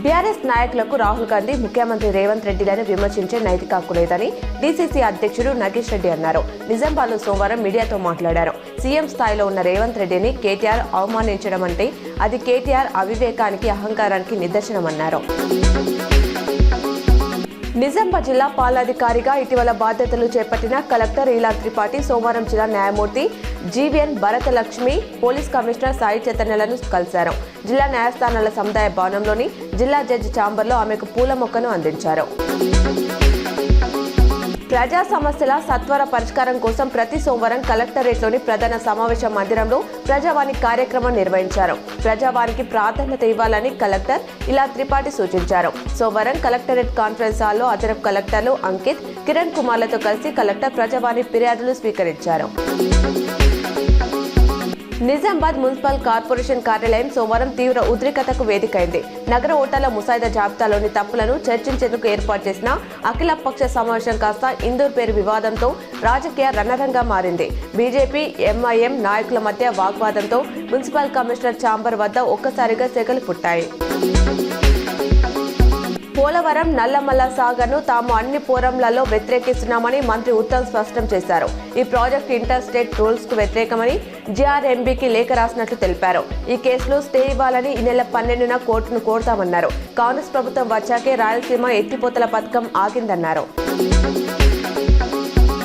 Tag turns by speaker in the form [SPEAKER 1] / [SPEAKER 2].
[SPEAKER 1] TRS నాయకులకు రాహుల్ గాంధీ ముఖ్యమంత్రి రేవంత్ రెడ్డిలను విమర్శించే నైతిక హక్కు లేదని డీసీసీ అధ్యక్షుడు నగేష్ రెడ్డి అన్నారు. నిజామాబాద్లో సోమవారం మీడియాతో మాట్లాడారు. సీఎం స్థాయిలో ఉన్న రేవంత్ రెడ్డిని కేటీఆర్ అవమానించడం అంటే అది కేటీఆర్ అవివేకానికి, అహంకారానికి నిదర్శనమన్నారు. నిజామాబాద్ జిల్లా పాలనాధికారిగా ఇటీవల బాధ్యతలు చేపట్టిన కలెక్టర్ ఇలా త్రిపాఠి సోమవారం జిల్లా న్యాయమూర్తి G V N Bharathalakshmi, police commissioner Sai చైతన్యలను కలిశారు. జిల్లా న్యాయస్థానాల సముదాయ భవనంలోని జిల్లా జడ్జి ఛాంబర్లో ఆమెకు పూల మొక్కను అందించారు. ప్రజా సమస్యల సత్వర పరిష్కారం కోసం ప్రతి సోమవారం కలెక్టరేట్లోని ప్రధాన సమావేశ మందిరంలో ప్రజావాణి కార్యక్రమం నిర్వహించారు. ప్రజావాణికి ప్రాధాన్యత ఇవ్వాలని కలెక్టర్ ఇలా త్రిపాఠి సూచించారు. సోమవారం కలెక్టరేట్ కాన్ఫరెన్స్ హాల్లో అదనపు కలెక్టర్లు అంకిత్, కిరణ్ కుమార్లతో కలిసి కలెక్టర్ ప్రజావాణి ఫిర్యాదులు స్వీకరించారు. నిజామాబాద్ మున్సిపల్ కార్పొరేషన్ కార్యాలయం సోమవారం తీవ్ర ఉద్రిక్తతకు వేదికైంది. నగర ఓటర్ల ముసాయిదా జాబితాలోని తప్పులను చర్చించేందుకు ఏర్పాటు చేసిన అఖిలపక్ష సమావేశం కాస్త ఇందూర్ పేరు వివాదంతో రాజకీయ రణరంగా మారింది. బీజేపీ, ఎంఐఎం నాయకుల మధ్య వాగ్వాదంతో మున్సిపల్ కమిషనర్ ఛాంబర్ వద్ద ఒక్కసారిగా సెగలు పుట్టాయి. పోలవరం నల్లమల్ల సాగర్ను తాము అన్ని ఫోరంలలో వ్యతిరేకిస్తున్నామని మంత్రి ఉత్తమ్ స్పష్టం చేశారు. ఈ ప్రాజెక్టు ఇంటర్ స్టేట్ రూల్స్ కు వ్యతిరేకమని జీఆర్ఎంబీకి లేఖ రాసినట్లు తెలిపారు. ఈ కేసులో స్టే ఇవ్వాలని ఈ నెల 12న కోర్టును కోరుతామన్నారు. కాంగ్రెస్ ప్రభుత్వం వచ్చాకే రాయలసీమ ఎత్తిపోతల పథకం ఆగిందన్నారు.